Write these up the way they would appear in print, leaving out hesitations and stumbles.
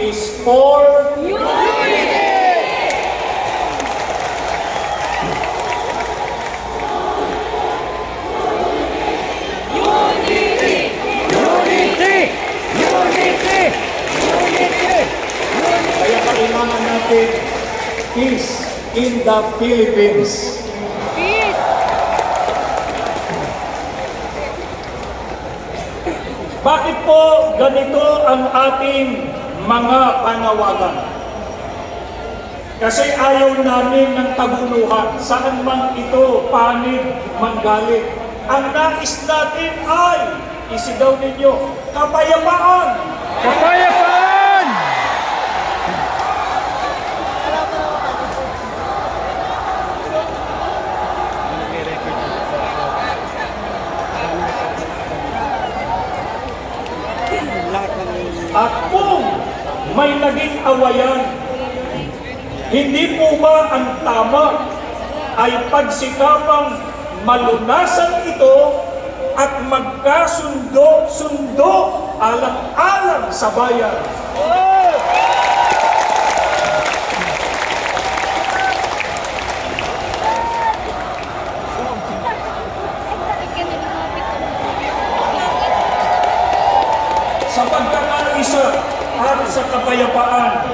is for Unity! Kaya kailangan natin peace in the Philippines. Peace! Bakit po ganito ang ating mga panawagan? Kasi ayaw namin ng kaguluhan, saan man ito panig manggaling. Ang nais natin ay, isigaw ninyo, kapayapaan! Kapayapaan! At kung may naging awayan, hindi po ba ang tama ay pagsikapang malunasan ito at magkasundo-sundo alang-alang sa bayan? Sa pagkakaisa at sa kapayapaan,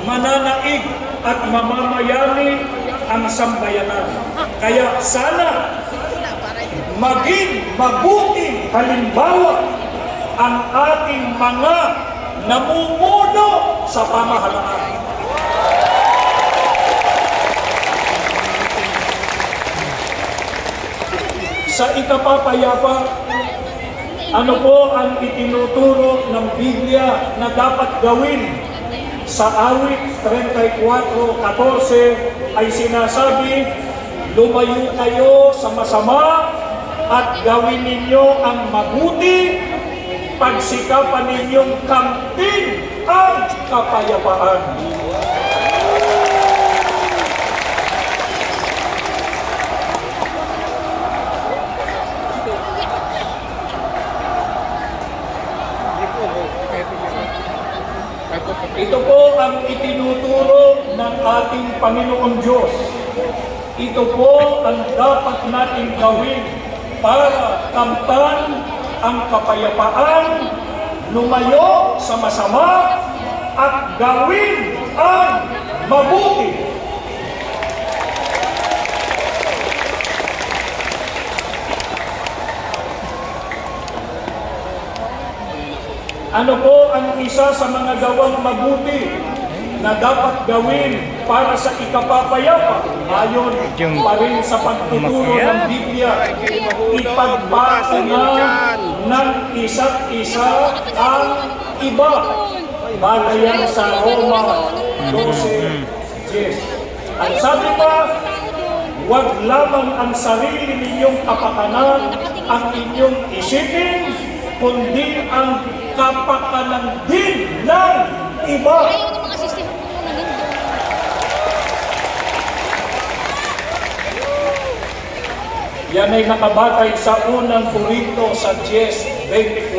mananaig at mamamayani ang sambayanan. Kaya sana maging mabuting halimbawa ang ating mga namumuno sa pamahalaan. Sa ikapapayapa, ano po ang itinuturo ng Biblia na dapat gawin? Sa awit 34:14 ay sinasabi, lumayo kayo sa masama at gawin ninyo ang mabuti, pagsikapan ninyong kamtin ang kapayapaan. Ito po ang itinuturo ng ating Panginoon Diyos. Ito po ang dapat natin gawin para kamtan ang kapayapaan, lumayo sa masama, at gawin ang mabuti. Ano po ang isa sa mga gawang mabuti na dapat gawin para sa ikapapayapa? Ayon pa rin sa pagtuturo ng Biblia, ipagpatangan ng isa't isa ang iba. Batayan sa Roma 12:10. Ang sabi pa, huwag lamang ang sarili ninyong kapakanan ang inyong isipin, kundi ang kapakanan din ng iba. Yan ay nakabatay sa unang Korinto sa 10:24.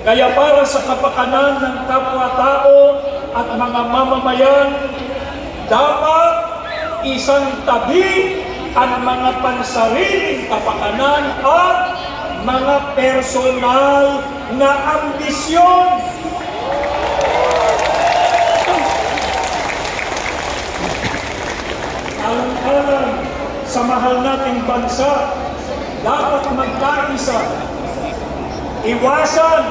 Kaya para sa kapakanan ng kapwa-tao at mga mamamayan, dapat isang tabi ang mga pansariling kapakanan at mga personal na ambisyon. Alang-alang sa mahal nating bansa, dapat magkaisa. Iwasan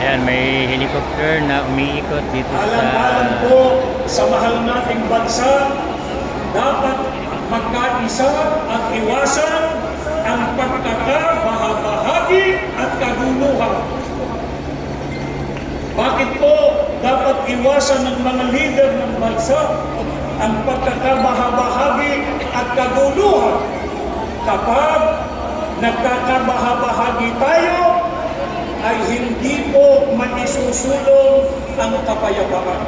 Ayan, may helicopter na umiikot dito alang-alang sa... po sa mahal nating bansa, dapat magkaisa at iwasan ang pagkakabahabahagi at kaguluhan. Bakit po? dapat iwasan ng mga leader ng bansa ang pagkakabahabahagi at kaguluhan. Kapag nagkakabahabahagi tayo, ay hindi po maisusulong ang kapayapaan.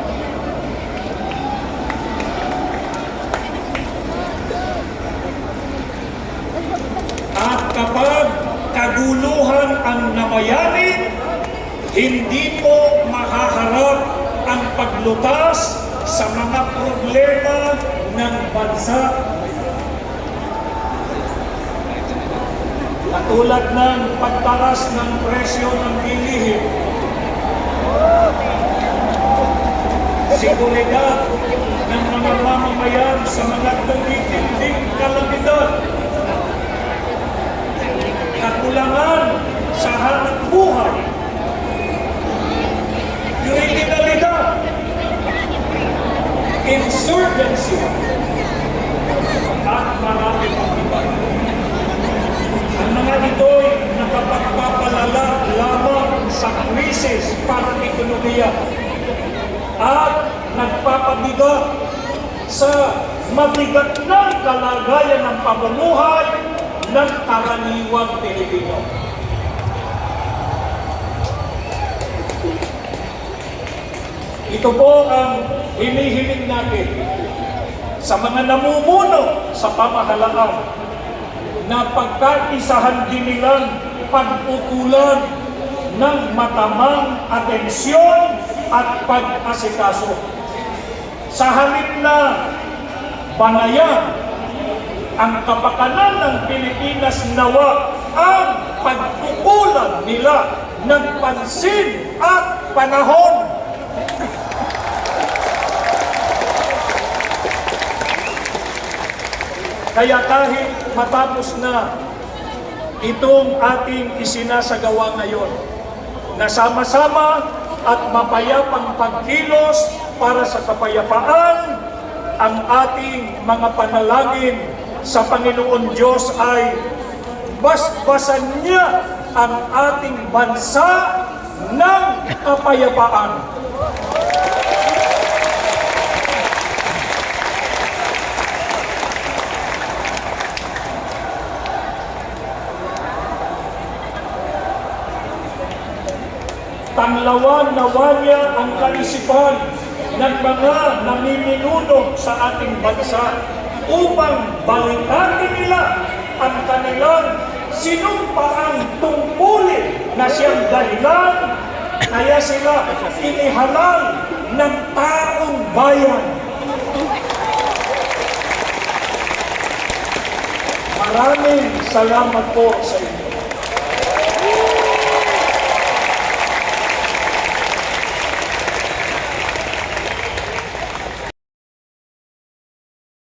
At kapag kaguluhan ang nabayani, hindi po mahaharap ang paglutas sa mga problema ng bansa. Katulad ng pagtaas ng presyo ng bilihin, seguridad ng mga mamamayan sa mga tumitinding kalamidad, kakulangan sa hanap buhay, kriminalidad, insurgency, at marami pang iba. Ang mga ito'y nakapagpapalala lamang sa krisis para ekonomiya at nagpapabigat sa mabigat ng kalagayan ng pamumuhay ng karaniwang Pilipino. Ito po ang hinihiling natin sa mga namumuno sa pamahalaan na pagkaisahan din nilang pagpukulan ng matamang atensyon at pag-asikaso. Sa halip na banayan ang kapakanan ng Pilipinas, nawa ang pagpukulan nila ng pansin at panahon. Kaya kahit matapos na itong ating isinasagawa ngayon, na sama-sama at mapayapang pagkilos para sa kapayapaan, ang ating mga panalangin sa Panginoon Diyos ay basbasan niya ang ating bansa ng kapayapaan. Tanglawan nawa niya ang kaisipan ng mga namiminuno sa ating bansa upang balikatin nila ang kanilang sinumpaang tungkulin na siyang dahilan kaya sila inihalal ng taong bayan. Maraming salamat po sa inyo.